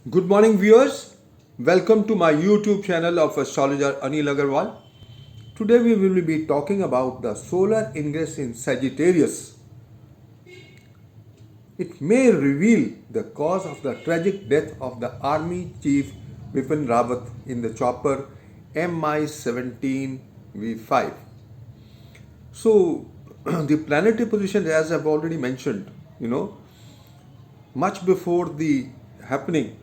Good morning, viewers. Welcome to my YouTube channel of astrologer Anil Agarwal. Today we will be talking about the solar ingress in Sagittarius. It may reveal the cause of the tragic death of the army chief Vipin Rawat in the chopper Mi-17 V5. So, the planetary position, as I've already mentioned, much before the happening,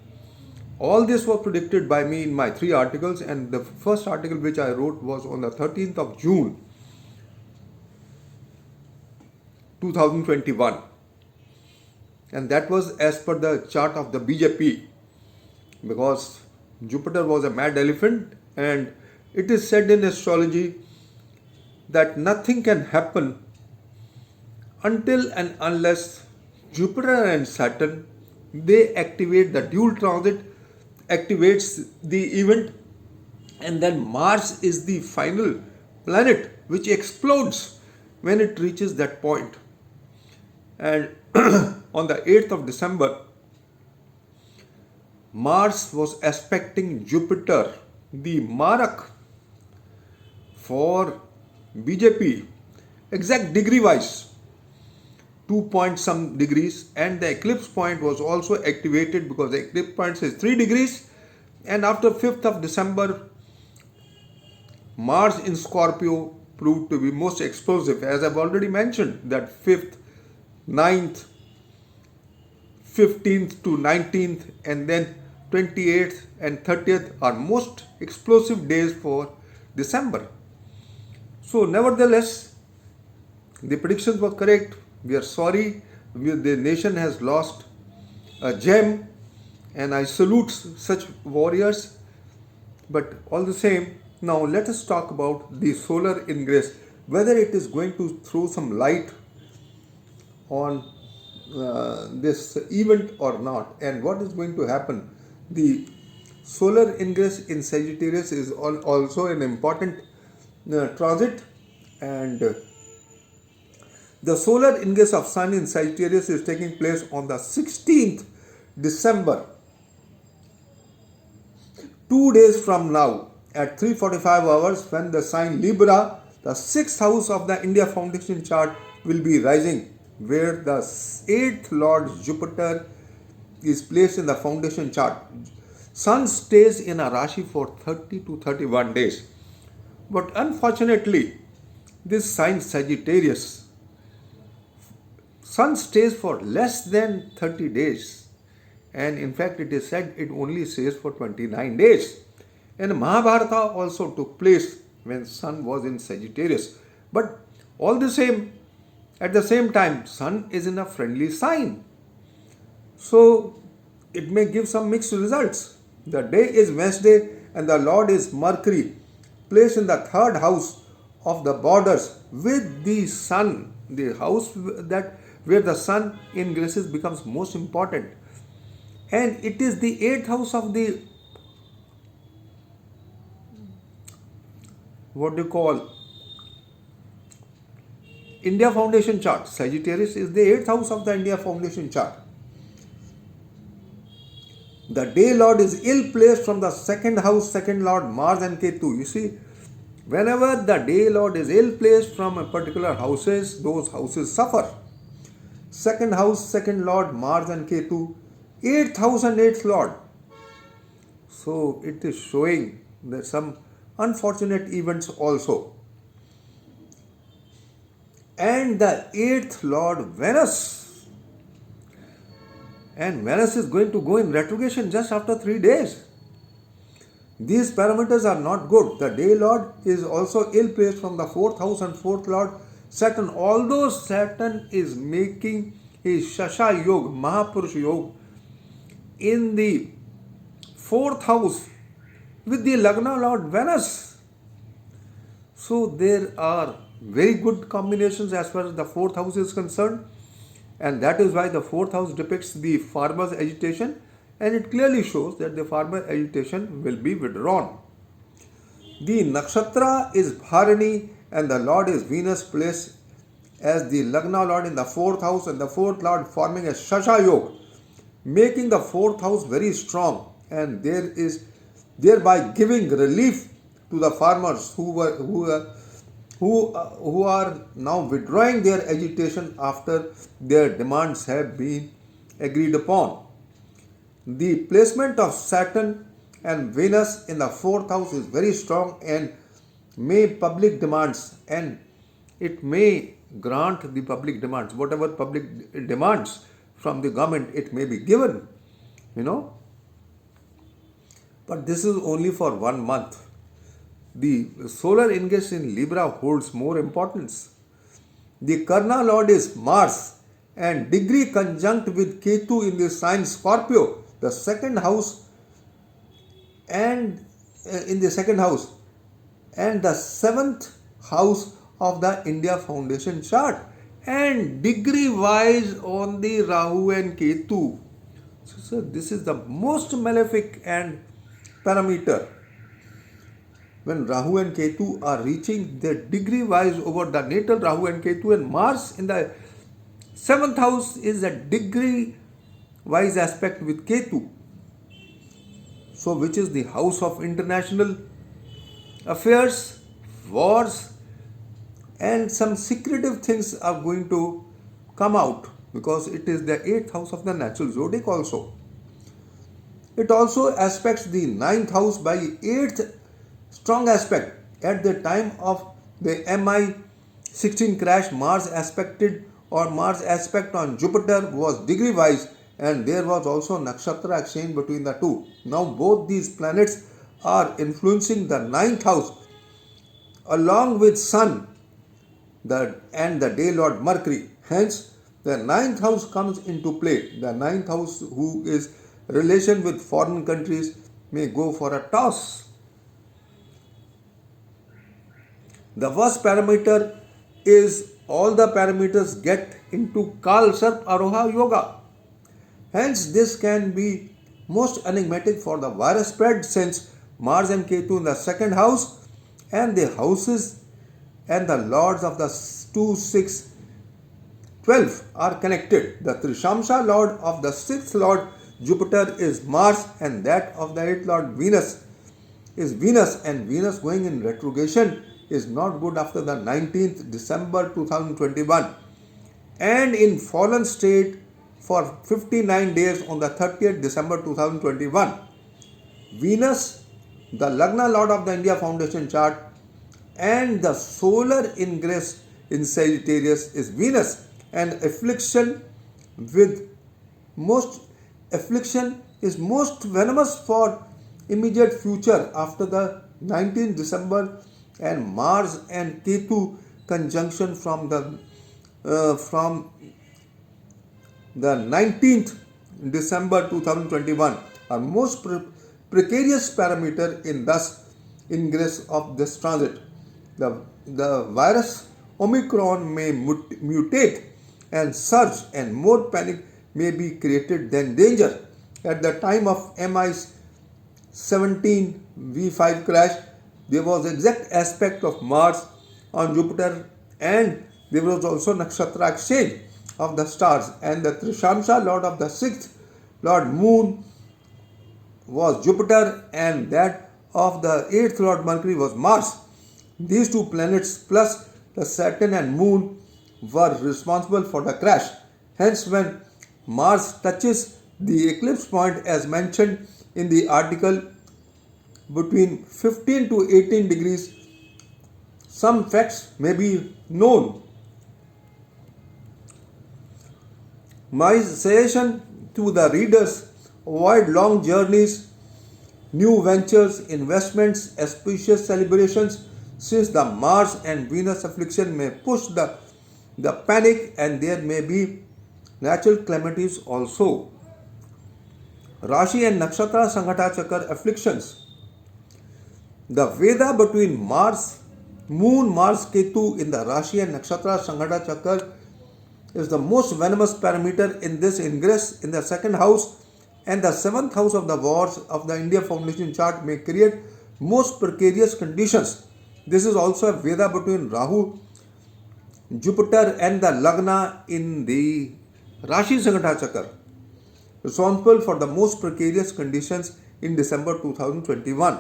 all this was predicted by me in my three articles, and the first article which I wrote was on the 13th of June 2021, and that was as per the chart of the BJP, because Jupiter was a mad elephant, and it is said in astrology that nothing can happen until and unless Jupiter and Saturn they activate the dual transit, activates the event, and then Mars is the final planet which explodes when it reaches that point. And on the 8th of December, Mars was aspecting Jupiter, the Marak, for BJP, exact degree wise, 2 point some degrees, and the eclipse point was also activated because the eclipse point says 3 degrees, and after 5th of December, Mars in Scorpio proved to be most explosive, as I've already mentioned that 5th, 9th, 15th to 19th, and then 28th and 30th are most explosive days for December. So nevertheless, the predictions were correct. We are sorry, the nation has lost a gem, and I salute such warriors. But all the same, now let us talk about the solar ingress, whether it is going to throw some light on this event or not, and what is going to happen. The solar ingress in Sagittarius is also an important transit, and the solar ingress of Sun in Sagittarius is taking place on the 16th December, 2 days from now at 3:45 hours, when the sign Libra, the 6th house of the India Foundation chart, will be rising, where the 8th Lord Jupiter is placed in the foundation chart. Sun stays in a Rashi for 30 to 31 days. But unfortunately, this sign Sagittarius, Sun stays for less than 30 days, and in fact it is said it only stays for 29 days. And Mahabharata also took place when Sun was in Sagittarius. But all the same, at the same time, Sun is in a friendly sign, so it may give some mixed results. The day is Wednesday, and the Lord is Mercury, placed in the 3rd house of the borders with the Sun, the house that where the Sun ingresses becomes most important, and it is the 8th house of the India Foundation chart. Sagittarius is the 8th house of the India Foundation chart. The day Lord is ill placed from the 2nd house, 2nd Lord Mars and Ketu. You see, whenever the day Lord is ill placed from a particular houses, those houses suffer. 2nd house, 2nd Lord Mars and Ketu, 8th house and 8th Lord. So it is showing that some unfortunate events also. And the 8th Lord Venus, and Venus is going to go in retrogression just after 3 days. These parameters are not good. The day Lord is also ill placed from the 4th house and 4th Lord Saturn. Although Saturn is making his Shasha Yoga, Mahapurush Yoga, in the 4th house with the Lagna Lord Venus. So there are very good combinations as far as the 4th house is concerned, and that is why the 4th house depicts the farmer's agitation, and it clearly shows that the farmer agitation will be withdrawn. The nakshatra is Bharani, and the Lord is Venus, placed as the Lagna Lord in the 4th house, and the 4th Lord forming a Shasha Yoga making the fourth house very strong, and there is thereby giving relief to the farmers who are now withdrawing their agitation after their demands have been agreed upon. The placement of Saturn and Venus in the fourth house is very strong and may public demands, and it may grant the public demands. Whatever public demands from the government, it may be given, you know. But this is only for 1 month. The solar ingress in Libra holds more importance. The Karna Lord is Mars and degree conjunct with Ketu in the sign Scorpio, the second house, and in the second house, and the seventh house of the India Foundation chart, and degree wise on the Rahu and Ketu. So this is the most malefic and parameter. When Rahu and Ketu are reaching their degree wise over the natal Rahu and Ketu, and Mars in the seventh house is a degree wise aspect with Ketu. So, which is the house of international affairs, wars, and some secretive things are going to come out because it is the 8th house of the natural zodiac also. It also aspects the 9th house by 8th strong aspect. At the time of the MI16 crash, Mars aspect on Jupiter was degree wise, and there was also nakshatra exchange between the two. Now both these planets are influencing the 9th house along with Sun and the day lord Mercury. Hence the 9th house comes into play. The 9th house, who is relation with foreign countries, may go for a toss. The first parameter is all the parameters get into Kal Sarp Aroha Yoga. Hence, this can be most enigmatic for the virus spread, since Mars and Ketu in the second house and the houses and the lords of the 2, 6, 12 are connected. The Trishamsha lord of the 6th lord Jupiter is Mars, and that of the 8th lord Venus is Venus, and Venus going in retrogression is not good after the 19th December 2021, and in fallen state for 59 days on the 30th December 2021. Venus, the Lagna Lord of the India Foundation chart, and the solar ingress in Sagittarius is Venus, and affliction is most venomous for immediate future after the 19th December and Mars and Ketu conjunction from the 19th December 2021 are most precarious parameter in thus ingress of this transit. The virus Omicron may mutate and surge, and more panic may be created than danger. At the time of MI17 V5 crash, there was exact aspect of Mars on Jupiter, and there was also nakshatra exchange of the stars, and the Trishamsha lord of the 6th lord Moon was Jupiter, and that of the 8th lord Mercury was Mars. These two planets plus the Saturn and Moon were responsible for the crash. Hence, when Mars touches the eclipse point as mentioned in the article between 15 to 18 degrees, some facts may be known. My suggestion to the readers: avoid long journeys, new ventures, investments, auspicious celebrations, since the Mars and Venus affliction may push the panic, and there may be natural calamities also. Rashi and Nakshatra Sanghata Chakra afflictions. The Veda between Moon, Mars, Ketu in the Rashi and Nakshatra Sanghata Chakra is the most venomous parameter in this ingress in the second house, and the 7th house of the wars of the India Foundation chart may create most precarious conditions. This is also a Veda between Rahu, Jupiter and the Lagna in the Rashi Sanghata Chakra. responsible for the most precarious conditions in December 2021.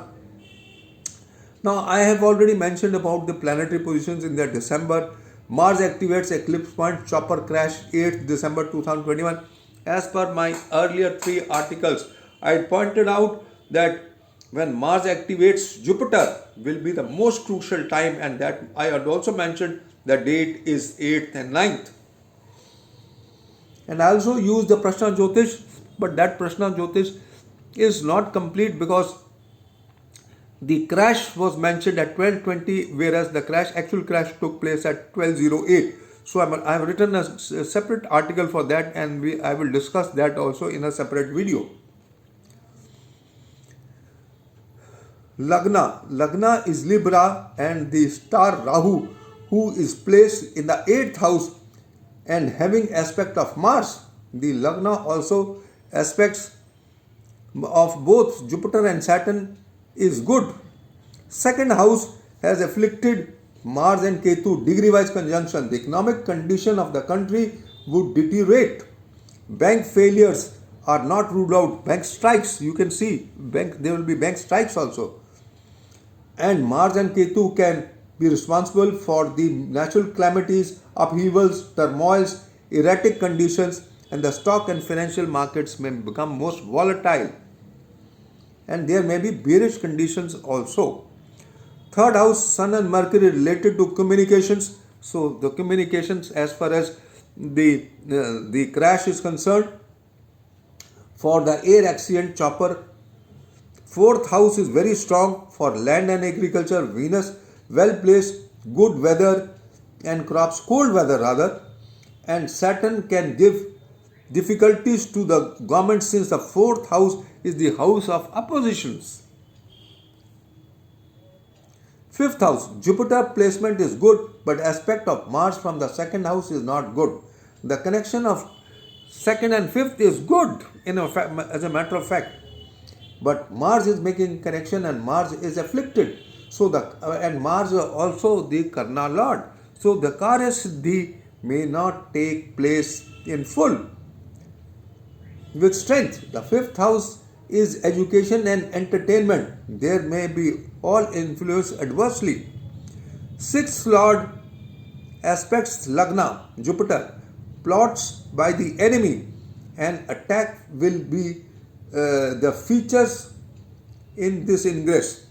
Now, I have already mentioned about the planetary positions in the December. Mars activates eclipse point, chopper crash 8th December 2021. As per my earlier three articles, I pointed out that when Mars activates, Jupiter will be the most crucial time, and that I had also mentioned the date is 8th and 9th. And I also use the Prashna Jyotish, but that Prashna Jyotish is not complete because the crash was mentioned at 12:20, whereas the actual crash took place at 12:08. So I have written a separate article for that, and I will discuss that also in a separate video. Lagna is Libra, and the star Rahu, who is placed in the 8th house and having aspect of Mars. The Lagna also aspects of both Jupiter and Saturn is good. Second house has afflicted Mars and Ketu, degree-wise conjunction. The economic condition of the country would deteriorate. Bank failures are not ruled out. Bank strikes, you can see, there will be bank strikes also. And Mars and Ketu can be responsible for the natural calamities, upheavals, turmoils, erratic conditions, and the stock and financial markets may become most volatile. And there may be bearish conditions also. Third house, Sun and Mercury related to communications. So the communications, as far as the crash is concerned, for the air accident chopper. Fourth house is very strong for land and agriculture. Venus well placed, good weather and crops, cold weather rather. And Saturn can give difficulties to the government since the fourth house is the house of oppositions. Fifth house, Jupiter placement is good, but aspect of Mars from the second house is not good. The connection of second and fifth is good as a matter of fact, but Mars is making connection and Mars is afflicted. So and Mars is also the Karna Lord. So the Karya Siddhi may not take place in full with strength. The fifth house is education and entertainment. There may be all influence adversely. Sixth Lord aspects Lagna, Jupiter, plots by the enemy, and attack will be the features in this ingress.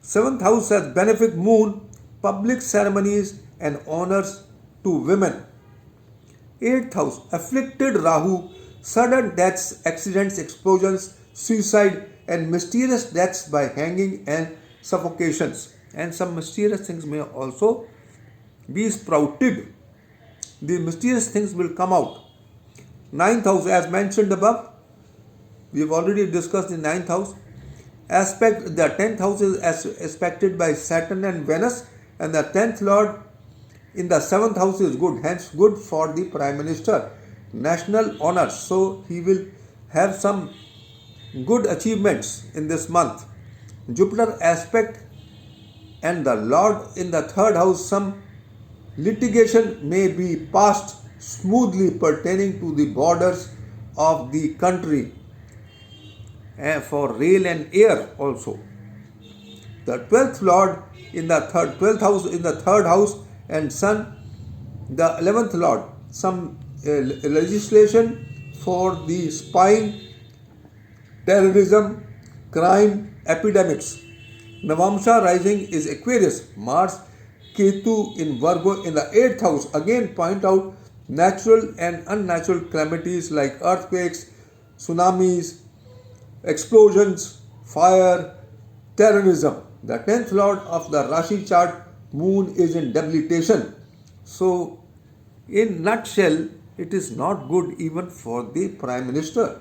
Seventh house has benefic moon, public ceremonies and honors to women. Eighth house, afflicted Rahu, sudden deaths, accidents, explosions, suicide and mysterious deaths by hanging and suffocations. And some mysterious things may also be sprouted. The mysterious things will come out. Ninth house, as mentioned above, we have already discussed the ninth house. Aspect, the 10th house is aspected by Saturn and Venus, and the 10th Lord in the 7th house is good, hence good for the Prime Minister. National honors, so he will have some good achievements in this month. Jupiter aspect and the Lord in the 3rd house, some litigation may be passed smoothly pertaining to the borders of the country for rail and air also. The 12th Lord in the 12th house in the 3rd house and Sun, the 11th Lord, some legislation for the spying, terrorism, crime, epidemics. Navamsha rising is Aquarius. Mars, Ketu in Virgo in the 8th house again point out natural and unnatural calamities like earthquakes, tsunamis, explosions, fire, terrorism. The 10th Lord of the Rashi chart, Moon, is in debilitation. So, in nutshell, it is not good even for the Prime Minister.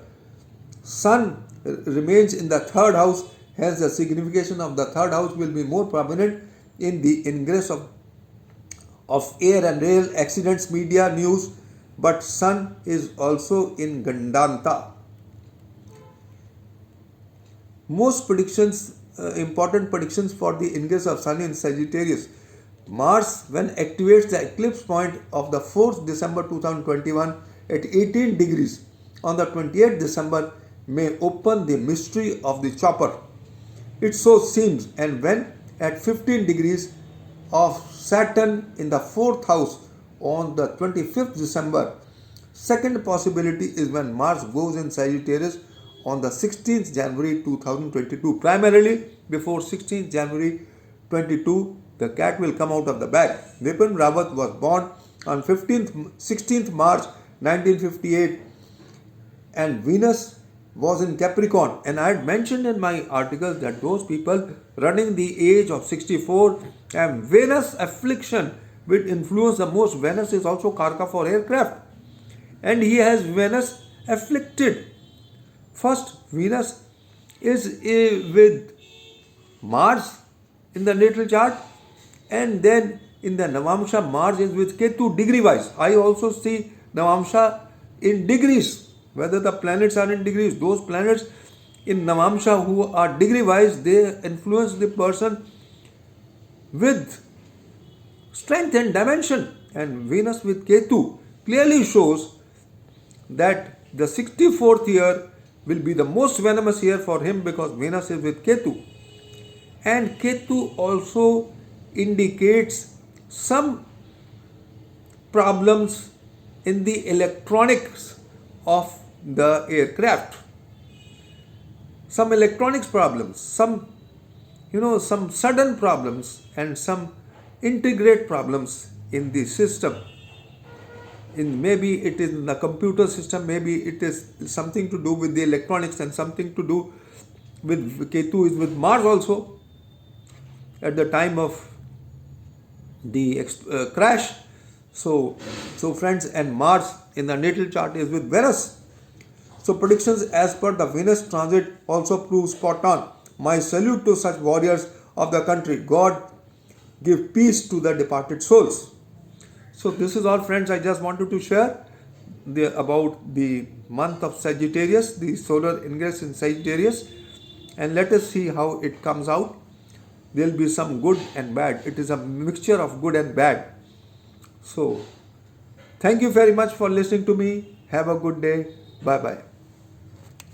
Sun remains in the 3rd house, hence the signification of the 3rd house will be more prominent in the ingress of air and rail accidents, media, news, but Sun is also in Gandanta. Most predictions, important predictions for the ingress of Sun in Sagittarius. Mars, when activates the eclipse point of the 4th December 2021 at 18 degrees, on the 28th December may open the mystery of the chopper. It so seems, and when at 15 degrees of Saturn in the 4th house on the 25th December. Second possibility is when Mars goes in Sagittarius on the 16th January 2022. Primarily before 16th January 22, the cat will come out of the bag. Vipin Rawat was born on 16th March 1958 and Venus was in Capricorn. And I had mentioned in my article that those people running the age of 64 have Venus affliction, which influence the most. Venus is also Karka for aircraft. And he has Venus afflicted. First, Venus is with Mars in the natal chart, and then in the Navamsha, Mars is with Ketu degree wise. I also see Navamsha in degrees, whether the planets are in degrees. Those planets in Navamsha who are degree wise, they influence the person with strength and dimension. And Venus with Ketu clearly shows that the 64th year will be the most venomous year for him because Venus is with Ketu. And Ketu also indicates some problems in the electronics of the aircraft. Some electronics problems, some sudden problems and some integrate problems in the system. Maybe it is in the computer system, maybe it is something to do with the electronics and something to do with Ketu is with Mars also at the time of the crash. So friends, and Mars in the natal chart is with Venus. So predictions as per the Venus transit also prove spot on. My salute to such warriors of the country. God give peace to the departed souls. So this is all, friends. I just wanted to share about the month of Sagittarius, the solar ingress in Sagittarius, and let us see how it comes out. There will be some good and bad. It is a mixture of good and bad. So thank you very much for listening to me. Have a good day. Bye bye.